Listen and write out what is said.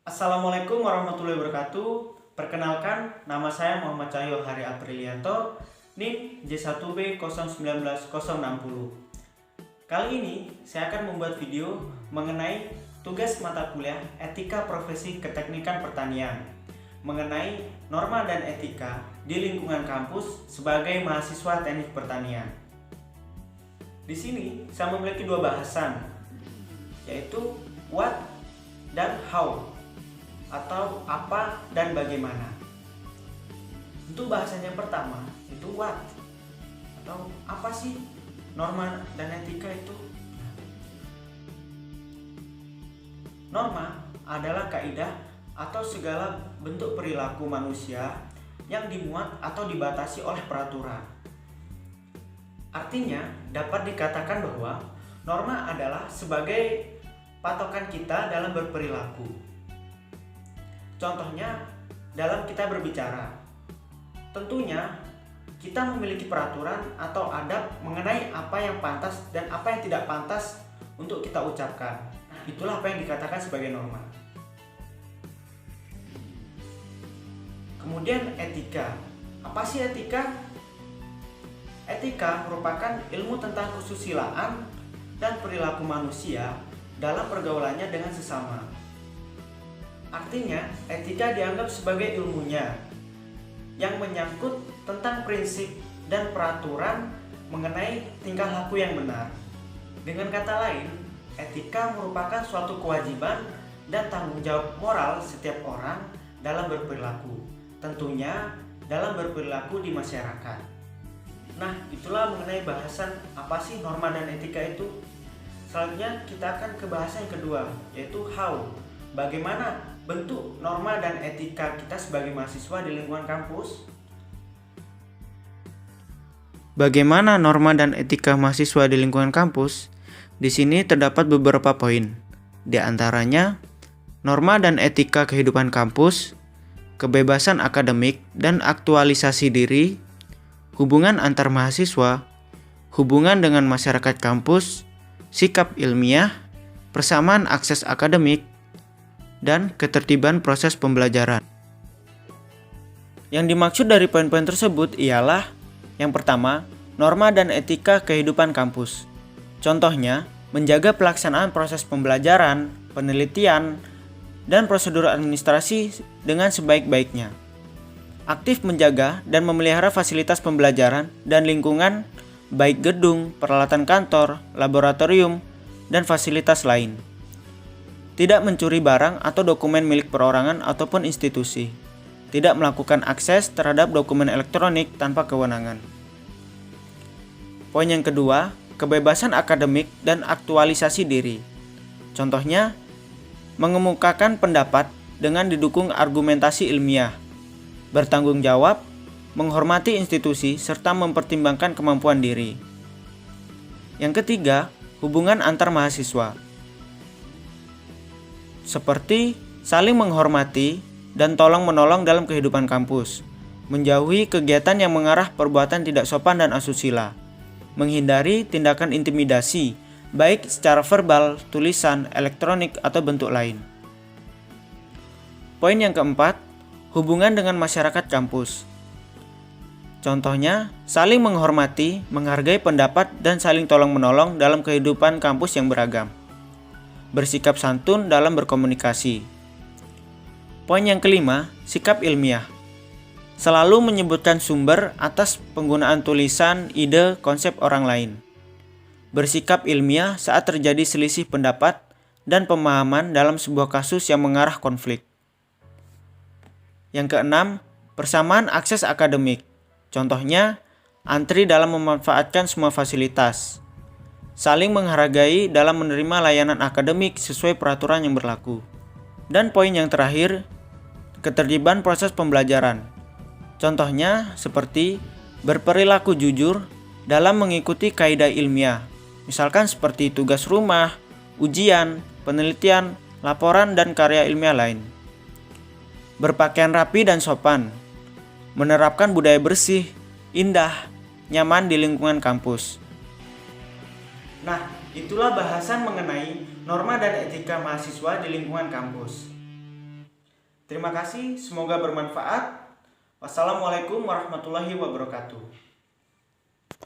Assalamualaikum warahmatullahi wabarakatuh. Perkenalkan, nama saya Muhammad Cahyo Hari Aprilianto, NIM J1B019060. Kali ini saya akan membuat video mengenai tugas mata kuliah Etika Profesi Keteknikan Pertanian, mengenai norma dan etika di lingkungan kampus sebagai mahasiswa teknik pertanian. Di sini saya memiliki dua bahasan, yaitu what dan how, atau apa dan bagaimana. Untuk bahasan yang pertama itu what, atau apa sih norma dan etika itu. Norma adalah kaidah atau segala bentuk perilaku manusia yang dimuat atau dibatasi oleh peraturan. Artinya dapat dikatakan bahwa norma adalah sebagai patokan kita dalam berperilaku. Contohnya dalam kita berbicara, tentunya kita memiliki peraturan atau adab mengenai apa yang pantas dan apa yang tidak pantas untuk kita ucapkan. Itulah apa yang dikatakan sebagai norma. Kemudian etika. Apa sih etika? Etika merupakan ilmu tentang kesusilaan dan perilaku manusia dalam pergaulannya dengan sesama. Artinya, etika dianggap sebagai ilmunya yang menyangkut tentang prinsip dan peraturan mengenai tingkah laku yang benar. Dengan kata lain, etika merupakan suatu kewajiban dan tanggung jawab moral setiap orang dalam berperilaku, tentunya dalam berperilaku di masyarakat. Nah, itulah mengenai bahasan apa sih norma dan etika itu. Selanjutnya kita akan ke bahasan yang kedua, yaitu how. Bagaimana bentuk norma dan etika kita sebagai mahasiswa di lingkungan kampus? Bagaimana norma dan etika mahasiswa di lingkungan kampus? Di sini terdapat beberapa poin. Di antaranya, norma dan etika kehidupan kampus, kebebasan akademik dan aktualisasi diri, hubungan antar mahasiswa, hubungan dengan masyarakat kampus, sikap ilmiah, persamaan akses akademik, dan ketertiban proses pembelajaran. Yang dimaksud dari poin-poin tersebut ialah yang pertama, norma dan etika kehidupan kampus. Contohnya, menjaga pelaksanaan proses pembelajaran, penelitian, dan prosedur administrasi dengan sebaik-baiknya. Aktif menjaga dan memelihara fasilitas pembelajaran dan lingkungan, baik gedung, peralatan kantor, laboratorium, dan fasilitas lain. Tidak mencuri barang atau dokumen milik perorangan ataupun institusi. Tidak melakukan akses terhadap dokumen elektronik tanpa kewenangan. Poin yang kedua, kebebasan akademik dan aktualisasi diri. Contohnya, mengemukakan pendapat dengan didukung argumentasi ilmiah, bertanggung jawab, menghormati institusi, serta mempertimbangkan kemampuan diri. Yang ketiga, hubungan antar mahasiswa. Seperti saling menghormati dan tolong-menolong dalam kehidupan kampus, menjauhi kegiatan yang mengarah perbuatan tidak sopan dan asusila, menghindari tindakan intimidasi, baik secara verbal, tulisan, elektronik, atau bentuk lain. Poin yang keempat, hubungan dengan masyarakat kampus. Contohnya, saling menghormati, menghargai pendapat, dan saling tolong-menolong dalam kehidupan kampus yang beragam. Bersikap santun dalam berkomunikasi. Poin yang kelima, sikap ilmiah. Selalu menyebutkan sumber atas penggunaan tulisan, ide, konsep orang lain. Bersikap ilmiah saat terjadi selisih pendapat dan pemahaman dalam sebuah kasus yang mengarah konflik. Yang keenam, persamaan akses akademik. Contohnya, antri dalam memanfaatkan semua fasilitas. Saling menghargai dalam menerima layanan akademik sesuai peraturan yang berlaku. Dan poin yang terakhir, ketertiban proses pembelajaran. Contohnya seperti berperilaku jujur dalam mengikuti kaidah ilmiah. Misalkan seperti tugas rumah, ujian, penelitian, laporan, dan karya ilmiah lain. Berpakaian rapi dan sopan, menerapkan budaya bersih, indah, nyaman di lingkungan kampus. Nah, itulah bahasan mengenai norma dan etika mahasiswa di lingkungan kampus. Terima kasih, semoga bermanfaat. Wassalamualaikum warahmatullahi wabarakatuh.